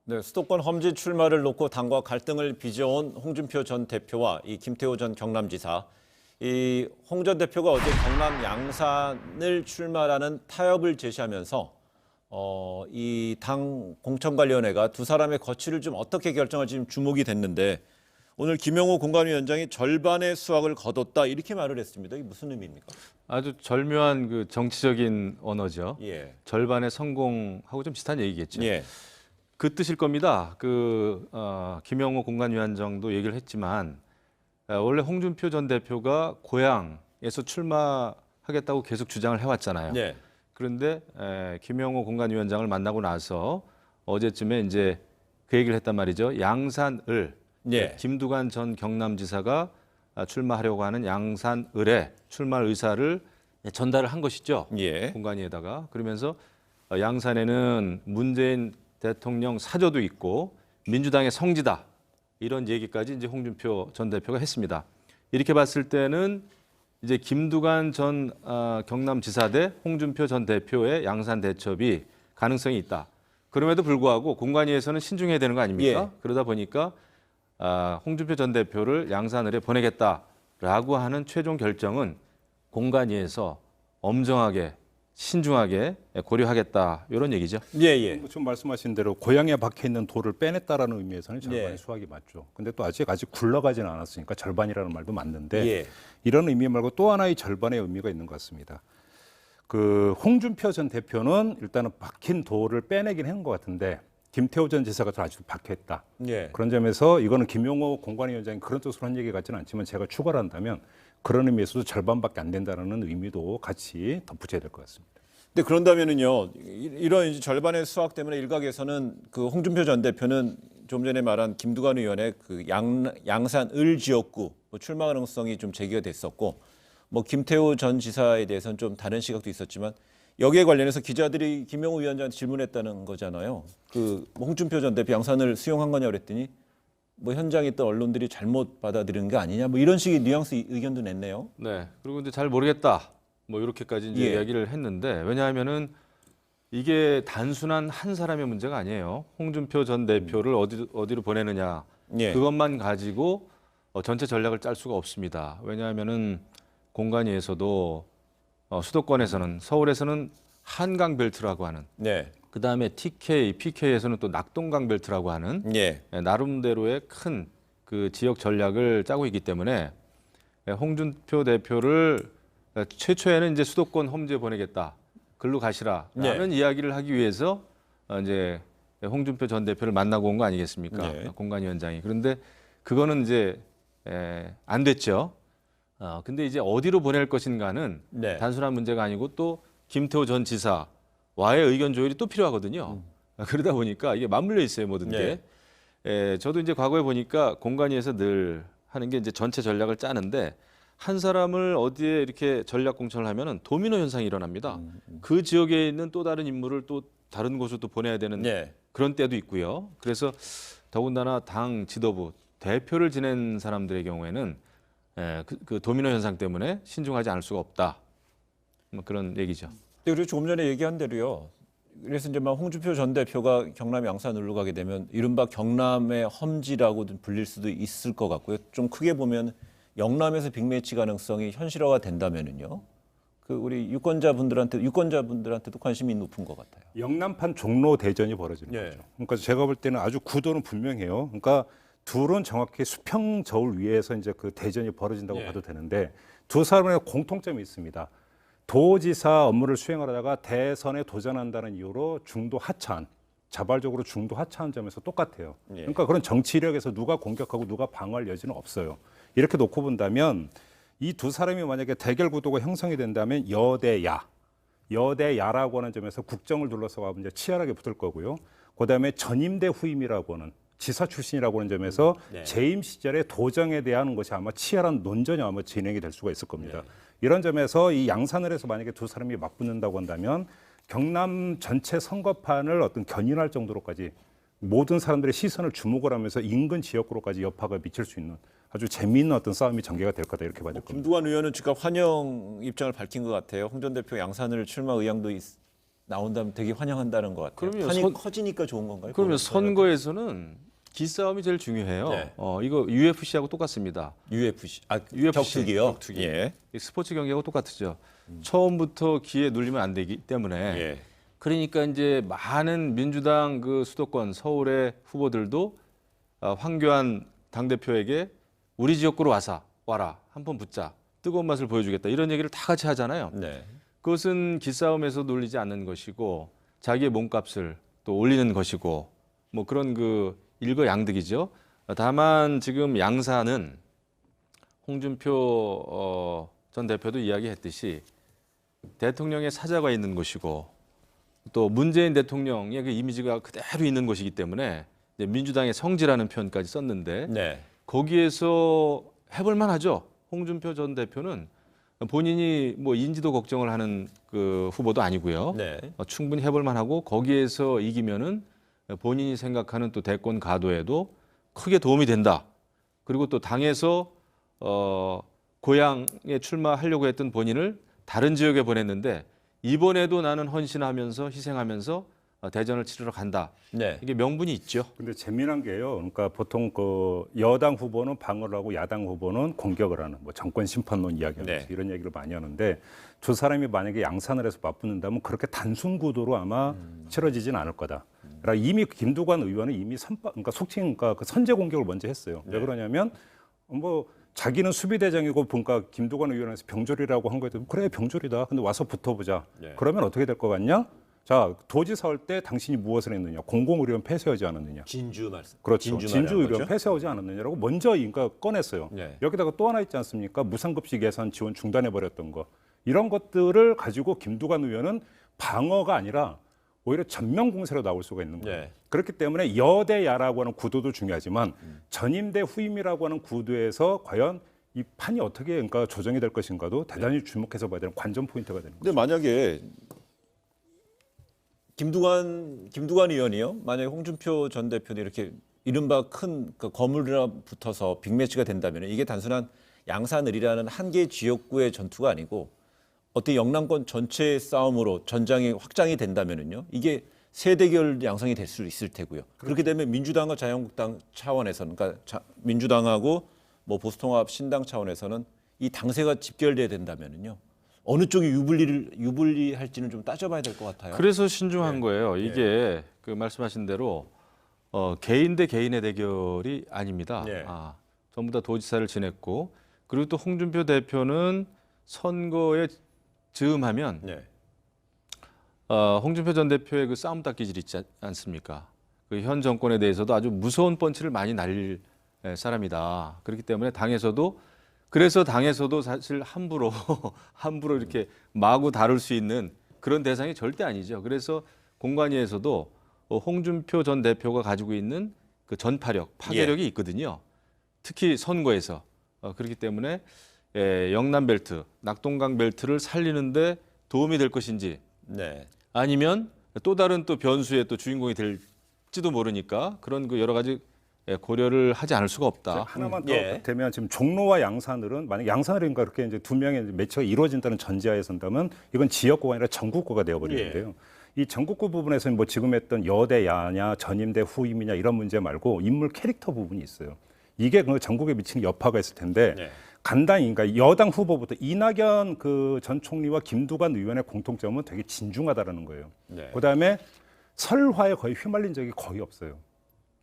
네, 수도권 험지 출마를 놓고 당과 갈등을 빚어온 홍준표 전 대표와 이 김태호 전 경남지사, 이 홍 전 대표가 어제 경남 양산을 출마라는 타협을 제시하면서 이 당 공천관리위원회가 두 사람의 거취를 좀 어떻게 결정할지 좀 주목이 됐는데 오늘 김영호 공관위원장이 절반의 수확을 거뒀다 이렇게 말을 했습니다. 이게 무슨 의미입니까? 아주 절묘한 그 정치적인 언어죠. 예. 절반의 성공하고 좀 비슷한 얘기겠죠. 예. 그 뜻일 겁니다. 김영호 공관위원장도 얘기를 했지만 원래 홍준표 전 대표가 고향에서 출마하겠다고 계속 주장을 해왔잖아요. 네. 그런데 김영호 공관위원장을 만나고 나서 어제쯤에 이제 그 얘기를 했단 말이죠. 양산을 예. 김두관 전 경남지사가 출마하려고 하는 양산을에 출마 의사를 전달을 한 것이죠. 예. 공관위에다가 그러면서 양산에는 문재인 대통령 사저도 있고 민주당의 성지다 이런 얘기까지 이제 홍준표 전 대표가 했습니다. 이렇게 봤을 때는 이제 김두관 전 경남지사 대 홍준표 전 대표의 양산 대첩이 가능성이 있다. 그럼에도 불구하고 공관위에서는 신중해야 되는 거 아닙니까? 예. 그러다 보니까 홍준표 전 대표를 양산을에 보내겠다라고 하는 최종 결정은 공관위에서 엄정하게 신중하게 고려하겠다 이런 얘기죠. 예, 예. 지금 말씀하신 대로 고향에 박혀 있는 돌을 빼냈다라는 의미에서는 절반의 예. 수확이 맞죠. 근데 또 아직 굴러가지는 않았으니까 절반이라는 말도 맞는데 예. 이런 의미 말고 또 하나의 절반의 의미가 있는 것 같습니다. 그 홍준표 전 대표는 일단은 박힌 돌을 빼내긴 한 것 같은데 김태호 전 지사가 아직도 박혀 있다. 예. 그런 점에서 이거는 김용호 공관위원장이 그런 뜻으로 한 얘기 같지는 않지만 제가 추가를 한다면 그런 의미에서도 절반밖에 안 된다는 의미도 같이 덧붙여야 될 것 같습니다. 근데 그런다면은요, 이런 이제 절반의 수확 때문에 일각에서는 그 홍준표 전 대표는 좀 전에 말한 김두관 의원의 그 양산 을 지역구 뭐 출마 가능성이 좀 제기가 됐었고, 뭐 김태호 전 지사에 대해서는 좀 다른 시각도 있었지만 여기에 관련해서 기자들이 김영우 위원장한테 질문했다는 거잖아요. 그 홍준표 전 대표 양산을 수용한 거냐 그랬더니 뭐 현장에 있던 언론들이 잘못 받아들이는 게 아니냐 뭐 이런 식의 뉘앙스 의견도 냈네요. 네. 그리고 이제 잘 모르겠다. 뭐 이렇게까지 이제 예. 이야기를 했는데 왜냐하면은 이게 단순한 한 사람의 문제가 아니에요. 홍준표 전 대표를 어디로 보내느냐 예. 그것만 가지고 전체 전략을 짤 수가 없습니다. 왜냐하면은 공관위에서도 수도권에서는 서울에서는 한강 벨트라고 하는 네. 그 다음에 TK, PK에서는 또 낙동강 벨트라고 하는 예. 나름대로의 큰 그 지역 전략을 짜고 있기 때문에 홍준표 대표를 최초에는 이제 수도권 험지에 보내겠다. 글로 가시라라는 이야기를 하기 위해서 이제 홍준표 전 대표를 만나고 온 거 아니겠습니까? 네. 공관위원장이. 그런데 그거는 이제 안 됐죠. 근데 이제 어디로 보낼 것인가는 네. 단순한 문제가 아니고 또 김태호 전 지사와의 의견 조율이 또 필요하거든요. 그러다 보니까 이게 맞물려 있어요, 모든 게. 저도 이제 과거에 보니까 공관위에서 늘 하는 게 이제 전체 전략을 짜는데 한 사람을 어디에 이렇게 전략 공천을 하면은 도미노 현상이 일어납니다. 그 지역에 있는 또 다른 인물을 또 다른 곳으로 또 보내야 되는 그런 때도 있고요. 그래서 더군다나 당 지도부 대표를 지낸 사람들의 경우에는 그 도미노 현상 때문에 신중하지 않을 수가 없다. 뭐 그런 얘기죠. 그리고 조금 전에 얘기한 대로요. 그래서 이제 막 홍준표 전 대표가 경남 양산으로 가게 되면 이른바 경남의 험지라고 불릴 수도 있을 것 같고요. 좀 크게 보면 영남에서 빅매치 가능성이 현실화가 된다면은요. 그 우리 유권자분들한테도 관심이 높은 것 같아요. 영남판 종로 대전이 벌어지는 거죠. 그러니까 제가 볼 때는 아주 구도는 분명해요. 그러니까 둘은 정확히 수평 저울 위에서 이제 그 대전이 벌어진다고 봐도 되는데 두 사람의 공통점이 있습니다. 도지사 업무를 수행하다가 대선에 도전한다는 이유로 중도 하차한, 자발적으로 중도 하차한 점에서 똑같아요. 그러니까 그런 정치 이력에서 누가 공격하고 누가 방어할 여지는 없어요. 이렇게 놓고 본다면 이 두 사람이 만약에 대결 구도가 형성이 된다면 여대야라고 하는 점에서 국정을 둘러싸고 이제 치열하게 붙을 거고요. 그다음에 전임대 후임이라고 하는 지사 출신이라고 하는 점에서 재임 시절의 도정에 대한 것이 아마 치열한 논전이 아마 진행이 될 수가 있을 겁니다. 이런 점에서 이 양산을에서 만약에 두 사람이 맞붙는다고 한다면 경남 전체 선거판을 어떤 견인할 정도로까지 모든 사람들의 시선을 주목을 하면서 인근 지역구로까지 여파가 미칠 수 있는 아주 재미있는 어떤 싸움이 전개가 될 거다 이렇게 봐질 겁니다. 김두관 의원은 즉각 환영 입장을 밝힌 것 같아요. 홍 전 대표 양산을 출마 의향도 나온다면 되게 환영한다는 것 같아요. 그럼요. 판이 커지니까 좋은 건가요? 그러면 그거는? 선거에서는 기싸움이 제일 중요해요. 네. 이거 UFC하고 똑같습니다. UFC, UFC, 격투기요. 격투기. 예. 이 스포츠 경기하고 똑같죠. 처음부터 기에 눌리면 안 되기 때문에 예. 그러니까 이제 많은 민주당 그 수도권 서울의 후보들도 황교안 당대표에게 우리 지역구로 와라 한 번 붙자 뜨거운 맛을 보여주겠다 이런 얘기를 다 같이 하잖아요. 네. 그것은 기싸움에서 놀리지 않는 것이고 자기의 몸값을 또 올리는 것이고 뭐 그런 그 일거양득이죠. 다만 지금 양산은 홍준표 전 대표도 이야기했듯이 대통령의 사자가 있는 곳이고 또 문재인 대통령의 그 이미지가 그대로 있는 곳이기 때문에 이제 민주당의 성지라는 표현까지 썼는데 네. 거기에서 해볼 만하죠. 홍준표 전 대표는 본인이 뭐 인지도 걱정을 하는 그 후보도 아니고요. 네. 충분히 해볼 만하고 거기에서 이기면은 본인이 생각하는 또 대권 가도에도 크게 도움이 된다. 그리고 또 당에서 고향에 출마하려고 했던 본인을 다른 지역에 보냈는데 이번에도 나는 헌신하면서 희생하면서 대전을 치르러 간다. 네. 이게 명분이 있죠. 근데 재미난 게요. 그러니까 보통 그 여당 후보는 방어를 하고 야당 후보는 공격을 하는 뭐 정권 심판론 이야기하는 네. 이런 얘기를 많이 하는데 두 사람이 만약에 양산을 해서 맞붙는다면 그렇게 단순 구도로 아마 치러지진 않을 거다. 그러니까 이미 김두관 의원은 이미 그러니까 속칭 그러니까 그 선제 공격을 먼저 했어요. 왜 그러냐면 뭐 자기는 수비대장이고 보니까 김두관 의원에서 병졸이라고 한 거에 대해서 그래 병졸이다. 근데 와서 붙어보자. 네. 그러면 어떻게 될 것 같냐? 자 도지사 할 때 당신이 무엇을 했느냐? 공공의료원 폐쇄하지 않았느냐? 진주 말씀. 그렇죠. 말하는 진주의료원 거죠? 폐쇄하지 않았느냐라고 먼저 그러니까 꺼냈어요. 네. 여기다가 또 하나 있지 않습니까? 무상급식 예산 지원 중단해버렸던 거. 이런 것들을 가지고 김두관 의원은 방어가 아니라 오히려 전면 공세로 나올 수가 있는 거예요. 네. 그렇기 때문에 여대야라고 하는 구도도 중요하지만 전임 대 후임이라고 하는 구도에서 과연 이 판이 어떻게 그러니까 조정이 될 것인가도 대단히 주목해서 봐야 되는 관전 포인트가 되는 거죠. 근데 만약에 김두관 의원이요. 만약에 홍준표 전 대표도 이렇게 이른바 큰 그 거물이나 붙어서 빅매치가 된다면 이게 단순한 양산을이라는 한 개의 지역구의 전투가 아니고 어떤 영남권 전체의 싸움으로 전장이 확장이 된다면은요. 이게 세대결 양상이 될 수 있을 테고요. 그렇게 되면 민주당과 자유한국당 차원에서는 그러니까 민주당하고 뭐 보수통합 신당 차원에서는 이 당세가 집결돼야 된다면은요. 어느 쪽이 유불리할지는 좀 따져봐야 될 것 같아요. 그래서 신중한 거예요. 이게 그 말씀하신 대로 개인 대 개인의 대결이 아닙니다. 네. 전부 다 도지사를 지냈고 그리고 또 홍준표 대표는 선거에 즈음하면 네. 홍준표 전 대표의 그 싸움 닦기 질 있지 않습니까? 그 현 정권에 대해서도 아주 무서운 펀치를 많이 날릴 사람이다. 그렇기 때문에 그래서 당에서도 사실 함부로 이렇게 마구 다룰 수 있는 그런 대상이 절대 아니죠. 그래서 공관위에서도 홍준표 전 대표가 가지고 있는 그 전파력, 파괴력이 있거든요. 특히 선거에서 그렇기 때문에 영남 벨트, 낙동강 벨트를 살리는데 도움이 될 것인지 네. 아니면 또 다른 또 변수의 또 주인공이 될지도 모르니까 그런 그 여러 가지 고려를 하지 않을 수가 없다. 하나만 더 예. 되면 지금 종로와 양산을은 만약 양산을인가 그렇게 이제 두 명의 매치가 이루어진다는 전제하에 선다면 이건 지역구가 아니라 전국구가 되어버리는데요. 이 전국구 부분에서는 뭐 지금 했던 여대 야냐 전임 대 후임이냐 이런 문제 말고 인물 캐릭터 부분이 있어요. 이게 그 전국에 미치는 여파가 있을 텐데 네. 간단히 그러니까 여당 후보부터 이낙연 그 전 총리와 김두관 의원의 공통점은 되게 진중하다라는 거예요. 네. 그다음에 설화에 거의 휘말린 적이 거의 없어요.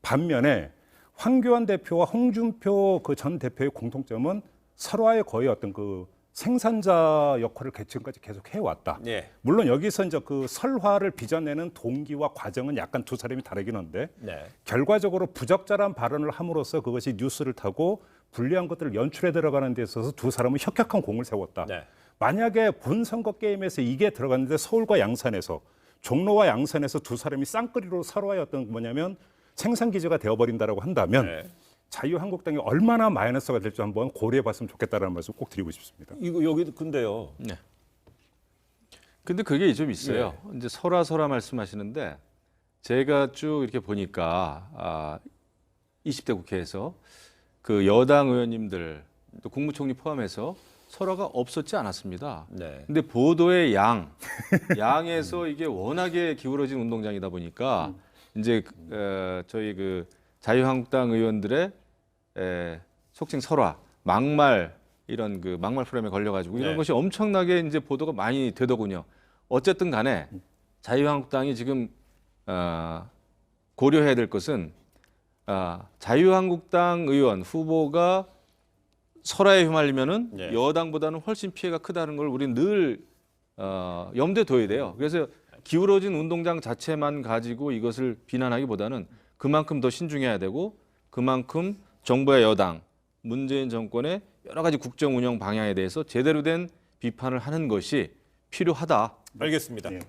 반면에 황교안 대표와 홍준표 그 전 대표의 공통점은 설화에 거의 어떤 그 생산자 역할을 지금까지 계속 해왔다. 네. 물론 여기서 이제 그 설화를 빚어내는 동기와 과정은 약간 두 사람이 다르긴 한데 네. 결과적으로 부적절한 발언을 함으로써 그것이 뉴스를 타고 불리한 것들을 연출해 들어가는 데 있어서 두 사람은 혁혁한 공을 세웠다. 네. 만약에 본선거 게임에서 이게 들어갔는데 서울과 양산에서 종로와 양산에서 두 사람이 쌍끌이로 서로의 어떤 뭐냐면 생산 기지가 되어버린다라고 한다면 네. 자유한국당이 얼마나 마이너스가 될지 한번 고려해봤으면 좋겠다라는 말씀 꼭 드리고 싶습니다. 이거 여기도 근데요. 네. 근데 그게 좀 있어요. 이제 설화 말씀하시는데 제가 쭉 이렇게 보니까 20대 국회에서 그 여당 의원님들 또 국무총리 포함해서 설화가 없었지 않았습니다. 네. 근데 보도의 양에서 이게 워낙에 기울어진 운동장이다 보니까 이제 저희 그 자유한국당 의원들의 속칭 설화, 막말 이런 그 막말 프레임에 걸려가지고 이런 네. 것이 엄청나게 이제 보도가 많이 되더군요. 어쨌든 간에 자유한국당이 지금 고려해야 될 것은 자유한국당 의원 후보가 설화에 휘말리면은 네. 여당보다는 훨씬 피해가 크다는 걸 우리는 늘 염두에 둬야 돼요. 그래서 기울어진 운동장 자체만 가지고 이것을 비난하기보다는 그만큼 더 신중해야 되고 그만큼 정부의 여당, 문재인 정권의 여러 가지 국정 운영 방향에 대해서 제대로 된 비판을 하는 것이 필요하다. 알겠습니다. 예.